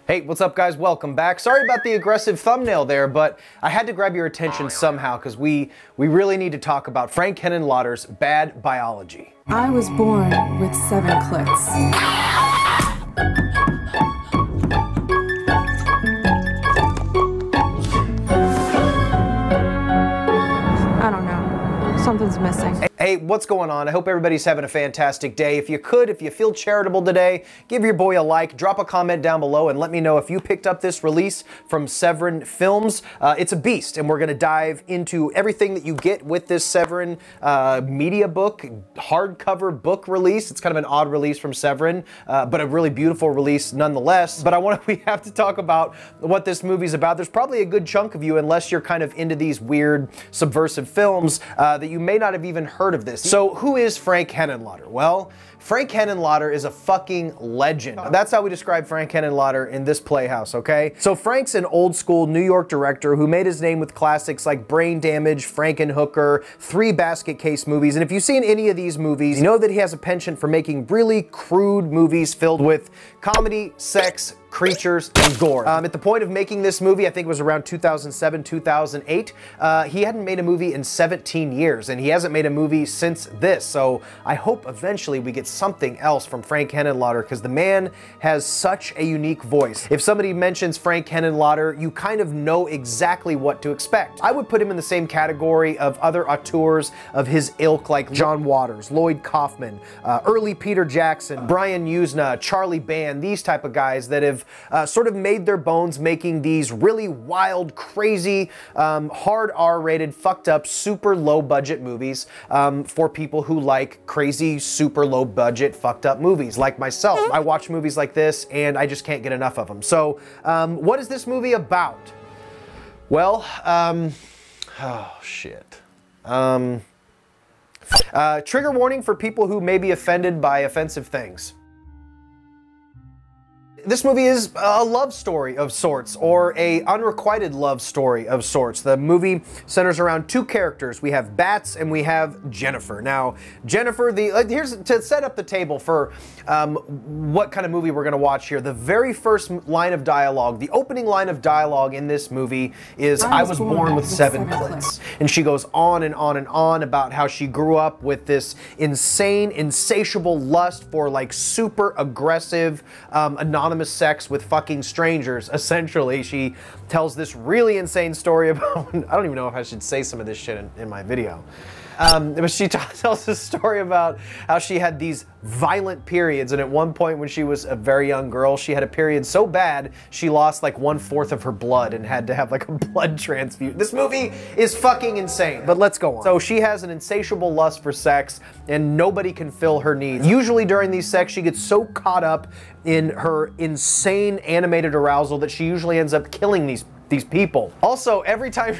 Hey, what's up guys? Welcome back. Sorry about the aggressive thumbnail there, but I had to grab your attention somehow because we really need to talk about Frank Henenlotter's Bad Biology. I was born with 7 clits. I don't know. Something's missing. Hey, what's going on? I hope everybody's having a fantastic day. If you feel charitable today, give your boy a like, drop a comment down below, and let me know if you picked up this release from Severin Films. It's a beast, and we're going to dive into everything that you get with this Severin media book, hardcover book release. It's kind of an odd release from Severin, but a really beautiful release nonetheless. But we have to talk about what this movie's about. There's probably a good chunk of you, unless you're kind of into these weird subversive films, that you may not have even heard of this. So who is Frank Henenlotter? Well, Frank Henenlotter is a fucking legend. That's how we describe Frank Henenlotter in this playhouse, okay? So Frank's an old school New York director who made his name with classics like Brain Damage, Frankenhooker, 3 Basket Case movies, and if you've seen any of these movies, you know that he has a penchant for making really crude movies filled with comedy, sex, creatures, and gore. At the point of making this movie, I think it was around 2007, 2008, he hadn't made a movie in 17 years, and he hasn't made a movie since this, so I hope eventually we get something else from Frank Henenlotter, because the man has such a unique voice. If somebody mentions Frank Henenlotter, you kind of know exactly what to expect. I would put him in the same category of other auteurs of his ilk, like John Waters, Lloyd Kaufman, early Peter Jackson, Brian Usna, Charlie Band, these type of guys that have sort of made their bones making these really wild, crazy, hard R-rated, fucked up, super low budget movies for people who like crazy, super low budget, fucked up movies like myself. I watch movies like this and I just can't get enough of them. So what is this movie about? Well, oh shit. Trigger warning for people who may be offended by offensive things. This movie is a love story of sorts, or a unrequited love story of sorts. The movie centers around 2 characters. We have Bats and we have Jennifer. Now, Jennifer, here's to set up the table for what kind of movie we're gonna watch here. The very first line of dialogue, the opening line of dialogue in this movie is, I was born with 7 clits. And she goes on and on and on about how she grew up with this insane, insatiable lust for like super aggressive, anonymous sex with fucking strangers. Essentially, she tells this really insane story about, I don't even know if I should say some of this shit in my video. But she tells this story about how she had these violent periods, and at one point when she was a very young girl, she had a period so bad she lost like 1/4 of her blood and had to have like a blood transfusion. This movie is fucking insane, but let's go on. So she has an insatiable lust for sex and nobody can fill her needs. Usually during these sex, she gets so caught up in her insane animated arousal that she usually ends up killing these people. Also, every time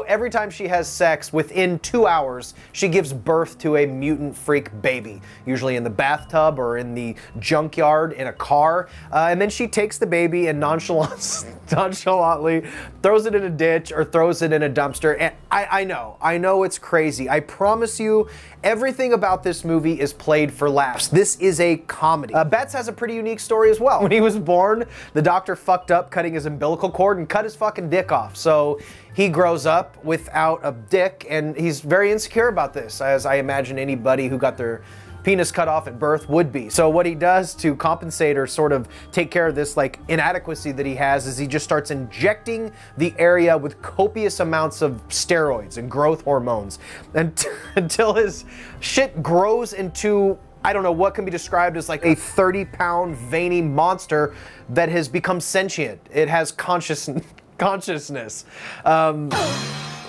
every time she has sex, within 2 hours, she gives birth to a mutant freak baby, usually in the bathtub or in the junkyard in a car. And then she takes the baby and nonchalantly throws it in a ditch or throws it in a dumpster. And I know it's crazy. I promise you, everything about this movie is played for laughs. This is a comedy. Bats has a pretty unique story as well. When he was born, the doctor fucked up cutting his umbilical cord and cut his fucking dick off. So he grows up without a dick, and he's very insecure about this, as I imagine anybody who got their penis cut off at birth would be. So what he does to compensate or sort of take care of this like inadequacy that he has is he just starts injecting the area with copious amounts of steroids and growth hormones until his shit grows into, I don't know what can be described as like a 30-pound veiny monster that has become sentient. It has consciousness.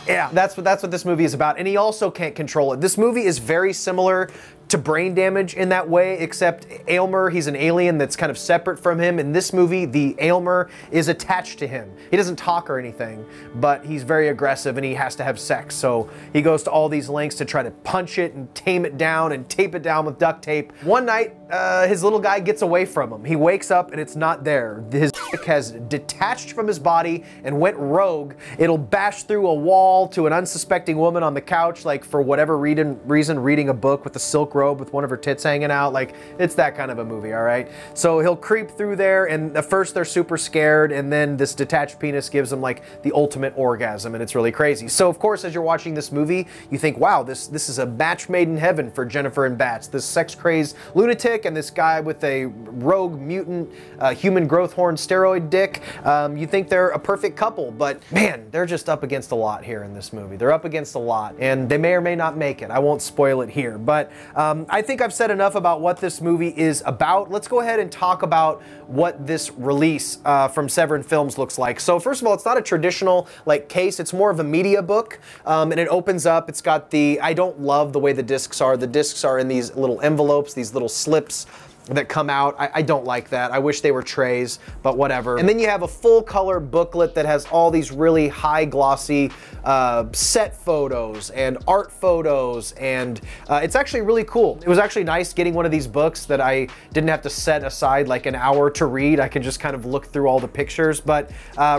Yeah, that's what this movie is about, and he also can't control it. This movie is very similar to Brain Damage in that way, except Aylmer, he's an alien that's kind of separate from him. In this movie, the Aylmer is attached to him. He doesn't talk or anything, but he's very aggressive and he has to have sex. So he goes to all these lengths to try to punch it and tame it down and tape it down with duct tape. One night, his little guy gets away from him. He wakes up and it's not there. His dick has detached from his body and went rogue. It'll bash through a wall to an unsuspecting woman on the couch, like for whatever reason reading a book with a silk robe robe with one of her tits hanging out. Like, it's that kind of a movie, all right? So he'll creep through there, and at first they're super scared, and then this detached penis gives them like the ultimate orgasm, and it's really crazy. So of course, as you're watching this movie, you think, wow, this is a match made in heaven for Jennifer and Bats, this sex-crazed lunatic and this guy with a rogue mutant human growth horn steroid dick. You think they're a perfect couple, but man, they're just up against a lot here in this movie. They're up against a lot, and they may or may not make it. I won't spoil it here, but I think I've said enough about what this movie is about. Let's go ahead and talk about what this release from Severin Films looks like. So first of all, it's not a traditional like case, it's more of a media book, and it opens up, it's got the, I don't love the way the discs are. The discs are in these little envelopes, these little slips that come out. I don't like that. I wish they were trays, but whatever. And then you have a full color booklet that has all these really high glossy set photos and art photos, and it's actually really cool. It was actually nice getting one of these books that I didn't have to set aside like an hour to read. I could just kind of look through all the pictures, but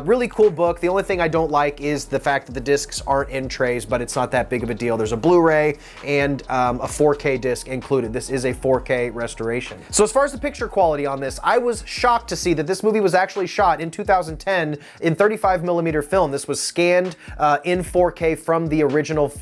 really cool book. The only thing I don't like is the fact that the discs aren't in trays, but it's not that big of a deal. There's a Blu-ray and a 4K disc included. This is a 4K restoration. So as far as the picture quality on this, I was shocked to see that this movie was actually shot in 2010 in 35mm film. This was scanned in 4K from the original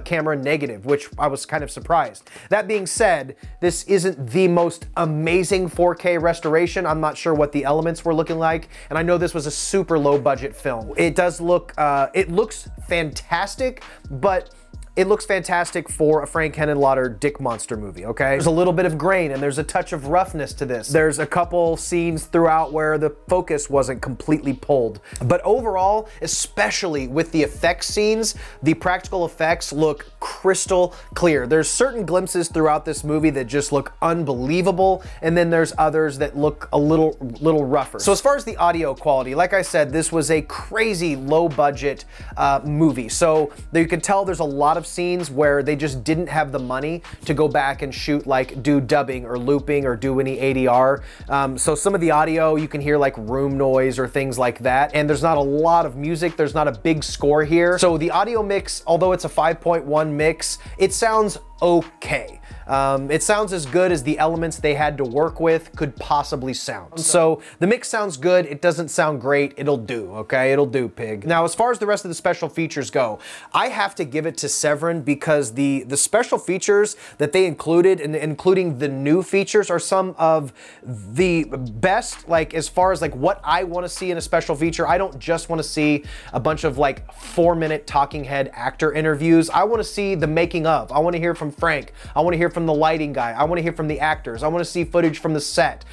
camera negative, which I was kind of surprised. That being said, this isn't the most amazing 4K restoration. I'm not sure what the elements were looking like, and I know this was a super low budget film. It does look, it looks fantastic, but it looks fantastic for a Frank Henenlotter Dick Monster movie, okay? There's a little bit of grain and there's a touch of roughness to this. There's a couple scenes throughout where the focus wasn't completely pulled. But overall, especially with the effects scenes, the practical effects look crystal clear. There's certain glimpses throughout this movie that just look unbelievable, and then there's others that look a little rougher. So as far as the audio quality, like I said, this was a crazy low budget movie. So you can tell there's a lot of scenes where they just didn't have the money to go back and shoot, like do dubbing or looping or do any ADR. So some of the audio, you can hear like room noise or things like that. And there's not a lot of music. There's not a big score here. So the audio mix, although it's a 5.1 mix, it sounds okay. It sounds as good as the elements they had to work with could possibly sound. So the mix sounds good. It doesn't sound great. It'll do, okay? It'll do, pig. Now, as far as the rest of the special features go, I have to give it to Severin because the special features that they included, and including the new features, are some of the best, like as far as like what I want to see in a special feature. I don't just want to see a bunch of like 4-minute talking head actor interviews. I want to see the making of. I want to hear from Frank. I want to hear from the lighting guy. I want to hear from the actors. I want to see footage from the set.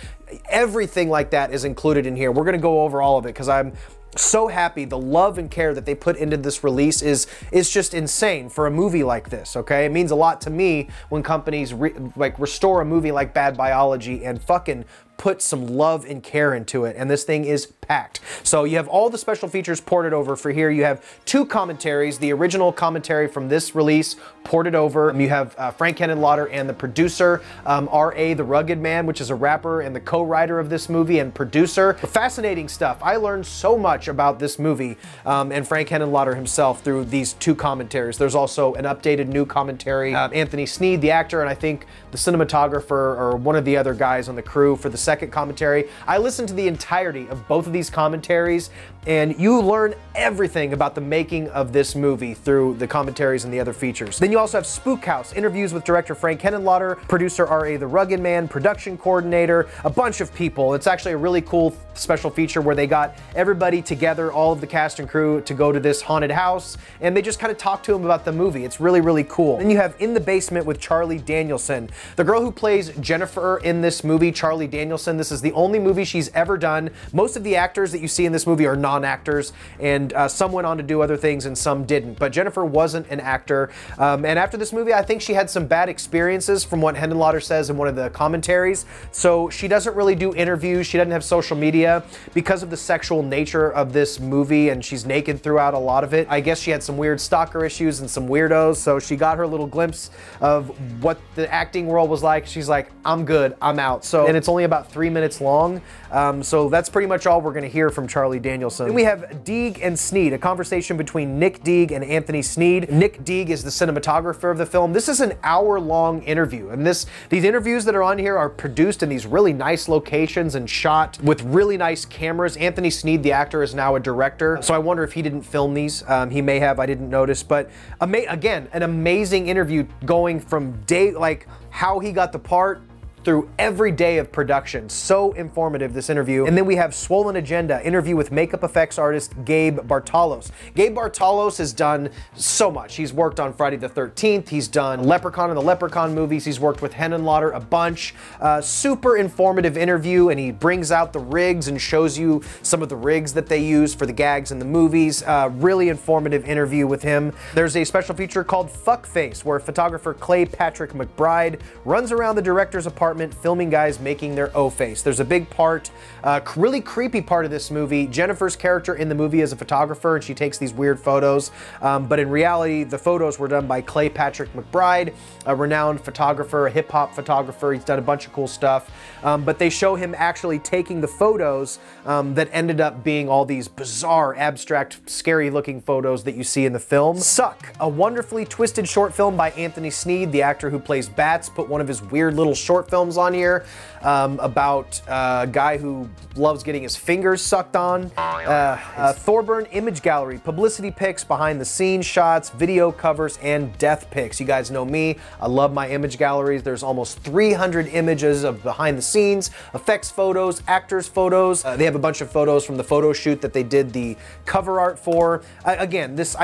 Everything like that is included in here. We're going to go over all of it because I'm so happy. The love and care that they put into this release is just insane for a movie like this, okay? It means a lot to me when companies restore a movie like Bad Biology and fucking put some love and care into it, and this thing is packed. So you have all the special features ported over for here. You have 2 commentaries, the original commentary from this release ported over. You have Frank Henenlotter and the producer, R.A. the Rugged Man, which is a rapper and the co-writer of this movie and producer. Fascinating stuff. I learned so much about this movie and Frank Henenlotter himself through these 2 commentaries. There's also an updated new commentary. Anthony Sneed, the actor, and I think the cinematographer or one of the other guys on the crew for the second commentary. I listened to the entirety of both of these commentaries, and you learn everything about the making of this movie through the commentaries and the other features. Then you also have Spook House, interviews with director Frank Henenlotter, producer R.A. the Rugged Man, production coordinator, a bunch of people. It's actually a really cool special feature where they got everybody together, all of the cast and crew, to go to this haunted house, and they just kind of talk to him about the movie. It's really, really cool. Then you have In the Basement with Charlie Danielson, the girl who plays Jennifer in this movie, Charlie Danielson. This is the only movie she's ever done. Most of the actors that you see in this movie are non-actors, and some went on to do other things and some didn't. But Jennifer wasn't an actor. And after this movie, I think she had some bad experiences from what Henenlotter says in one of the commentaries. So she doesn't really do interviews. She doesn't have social media because of the sexual nature of this movie, and she's naked throughout a lot of it. I guess she had some weird stalker issues and some weirdos, so she got her little glimpse of what the acting world was like. She's like, I'm good, I'm out. So, and it's only about about 3 minutes long. So that's pretty much all we're going to hear from Charlie Danielson. Then we have Deeg and Sneed, a conversation between Nick Deeg and Anthony Sneed. Nick Deeg is the cinematographer of the film. This is an hour-long interview, and these interviews that are on here are produced in these really nice locations and shot with really nice cameras. Anthony Sneed, the actor, is now a director, so I wonder if he didn't film these. He may have, I didn't notice, but again, an amazing interview going from how he got the part through every day of production. So informative, this interview. And then we have Swollen Agenda, interview with makeup effects artist Gabe Bartalos. Gabe Bartalos has done so much. He's worked on Friday the 13th. He's done Leprechaun and the Leprechaun movies. He's worked with Henenlotter a bunch. Super informative interview, and he brings out the rigs and shows you some of the rigs that they use for the gags in the movies. Really informative interview with him. There's a special feature called Fuckface, where photographer Clay Patrick McBride runs around the director's apartment filming guys making their O-face. There's a big part, really creepy part of this movie. Jennifer's character in the movie is a photographer, and she takes these weird photos, but in reality, the photos were done by Clay Patrick McBride, a renowned photographer, a hip-hop photographer. He's done a bunch of cool stuff, but they show him actually taking the photos that ended up being all these bizarre, abstract, scary-looking photos that you see in the film. Suck, a wonderfully twisted short film by Anthony Sneed, the actor who plays Bats, put one of his weird little short films on here about a guy who loves getting his fingers sucked on. Thorburn Image Gallery, publicity pics, behind the scenes shots, video covers, and death pics. You guys know me, I love my image galleries. There's almost 300 images of behind the scenes, effects photos, actors photos. They have a bunch of photos from the photo shoot that they did the cover art for. Again, this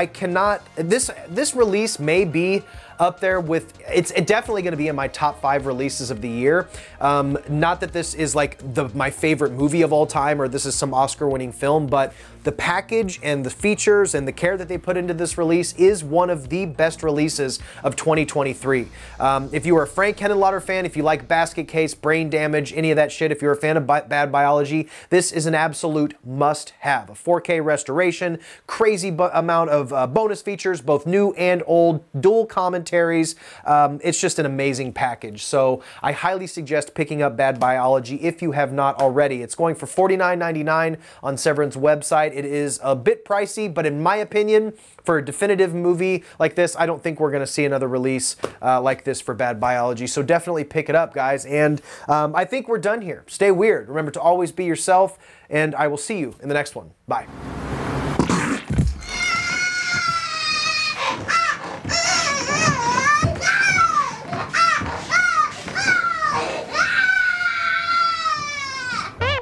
release may be up there with, it's definitely going to be in my top 5 releases of the year. Not that this is like my favorite movie of all time, or this is some Oscar-winning film, but the package and the features and the care that they put into this release is one of the best releases of 2023. If you are a Frank Henenlotter fan, if you like Basket Case, Brain Damage, any of that shit, if you're a fan of Bad Biology, this is an absolute must-have. A 4K restoration, crazy amount of bonus features, both new and old, dual commentaries. It's just an amazing package. So I highly suggest picking up Bad Biology if you have not already. It's going for $49.99 on Severance website. It is a bit pricey, but in my opinion, for a definitive movie like this, I don't think we're going to see another release like this for Bad Biology. So definitely pick it up, guys. And I think we're done here. Stay weird. Remember to always be yourself, and I will see you in the next one. Bye.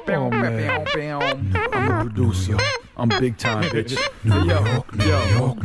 I'm a producer. I'm big time, bitch. New York, New York.